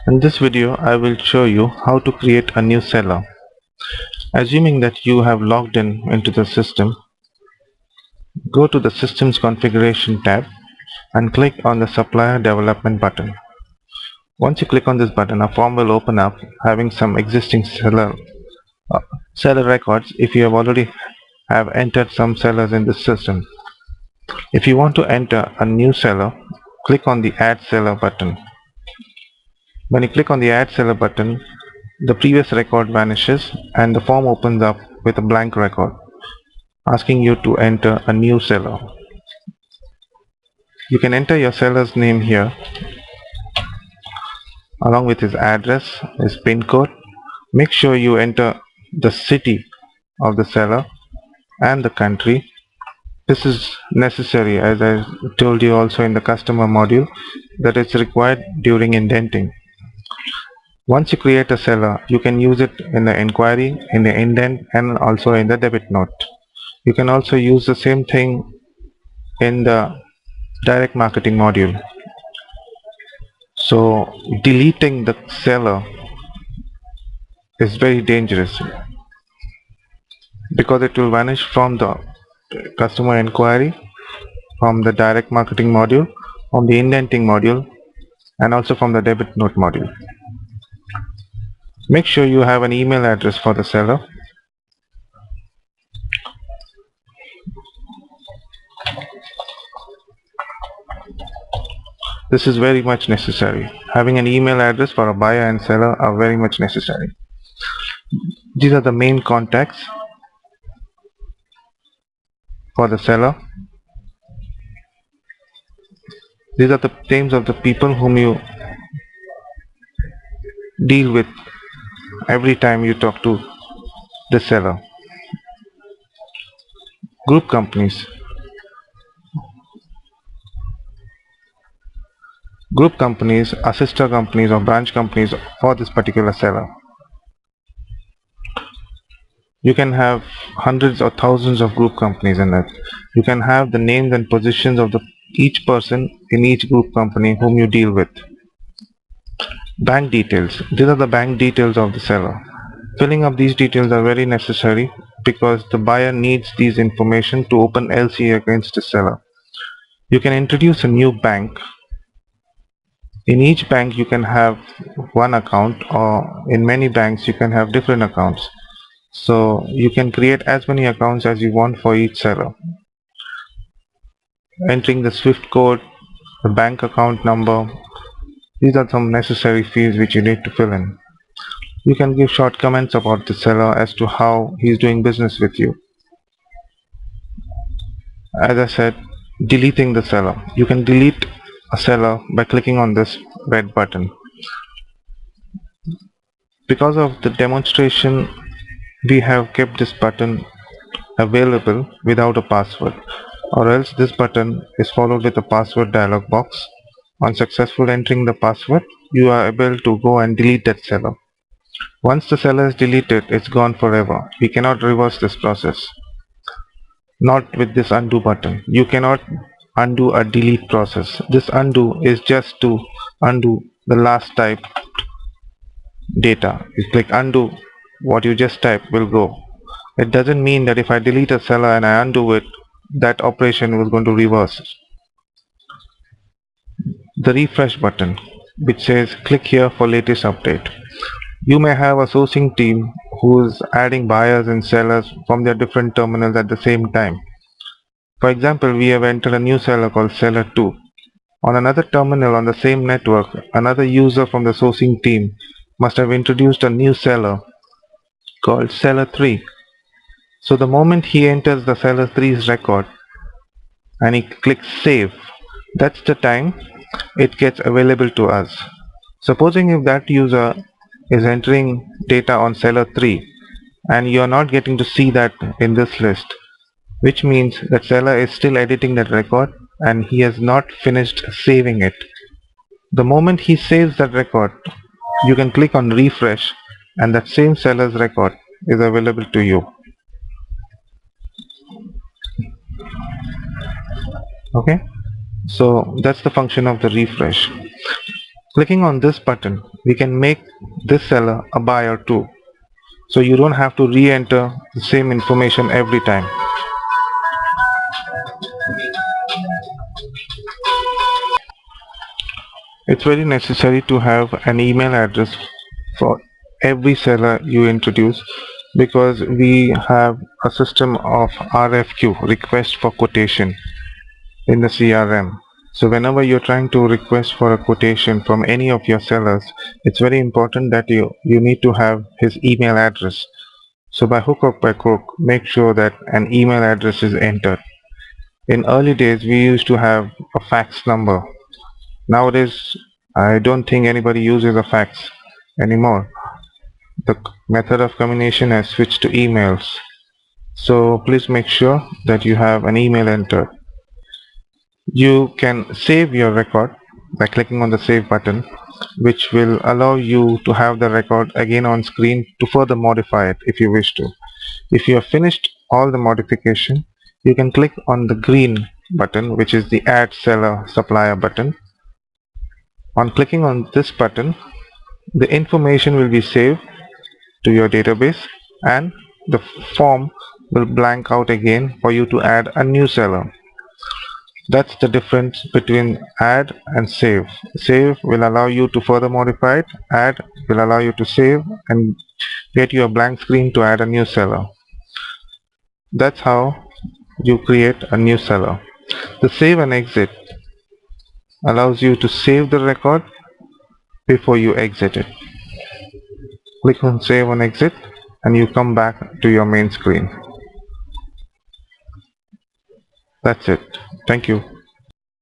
In this video, I will show you how to create a new seller. Assuming that you have logged in into the system, go to the Systems Configuration tab and click on the Supplier Development button. Once you click on this button, a form will open up having some existing uh, seller records if you have already have entered some sellers in the system. If you want to enter a new seller, click on the Add Seller button. When you click on the Add Seller button, the previous record vanishes and the form opens up with a blank record, asking you to enter a new seller. You can enter your seller's name here, along with his address, his PIN code. Make sure you enter the city of the seller and the country. This is necessary, as I told you also in the customer module, that it's required during indenting. Once you create a seller, you can use it in the inquiry, in the indent, and also in the debit note. You can also use the same thing in the direct marketing module. So deleting the seller is very dangerous because it will vanish from the customer inquiry, from the direct marketing module, from the indenting module, and also from the debit note module. Make sure you have an email address for the seller. This is very much necessary. Having an email address for a buyer and seller are very much necessary. These are the main contacts for the seller. These are the names of the people whom you deal with every time you talk to the seller. Group companies. Group companies are sister companies or branch companies for this particular seller. You can have hundreds or thousands of group companies in it. You can have the names and positions of each person in each group company whom you deal with. Bank details. These are the bank details of the seller. Filling up these details are very necessary because the buyer needs these information to open LC against the seller. You can introduce a new bank. In each bank you can have one account, or in many banks you can have different accounts. So you can create as many accounts as you want for each seller. Entering the SWIFT code, the bank account number, these are some necessary fields which you need to fill in. You can give short comments about the seller as to how he is doing business with you. As I said, deleting the seller. You can delete a seller by clicking on this red button. Because of the demonstration, we have kept this button available without a password, or else this button is followed with a password dialog box. On successful entering the password, you are able to go and delete that seller. Once the seller is deleted, it's gone forever. We cannot reverse this process. Not with this undo button. You cannot undo a delete process. This undo is just to undo the last typed data. You click undo, what you just typed will go. It doesn't mean that if I delete a seller and I undo it, that operation was going to reverse. The refresh button, which says click here for latest update. You may have a sourcing team who is adding buyers and sellers from their different terminals at the same time. For example, we have entered a new seller called Seller 2. On another terminal on the same network, another user from the sourcing team must have introduced a new seller called Seller 3. So the moment he enters the Seller 3's record and he clicks save, that's the time it gets available to us. Supposing if that user is entering data on Seller 3 and you are not getting to see that in this list, which means that seller is still editing that record and he has not finished saving it. The moment he saves that record, you can click on refresh and that same seller's record is available to you. Okay, so that's the function of the refresh. Clicking on this button, we can make this seller a buyer too. So you don't have to re-enter the same information every time. It's very necessary to have an email address for every seller you introduce, because we have a system of RFQ, request for quotation, in the CRM. So whenever you're trying to request for a quotation from any of your sellers, it's very important that you need to have his email address. So by hook or by crook, make sure that an email address is entered. In early days, we used to have a fax number. Nowadays, I don't think anybody uses a fax anymore. The method of communication has switched to emails. So please make sure that you have an email entered. You can save your record by clicking on the save button, which will allow you to have the record again on screen to further modify it if you wish to. If you have finished all the modification, you can click on the green button, which is the Add Seller Supplier button. On clicking on this button, the information will be saved to your database and the form will blank out again for you to add a new seller. That's the difference between add and save. Save will allow you to further modify it. Add will allow you to save and get you a blank screen to add a new seller. That's how you create a new seller. The save and exit allows you to save the record before you exit it. Click on save and exit and you come back to your main screen. That's it. Thank you.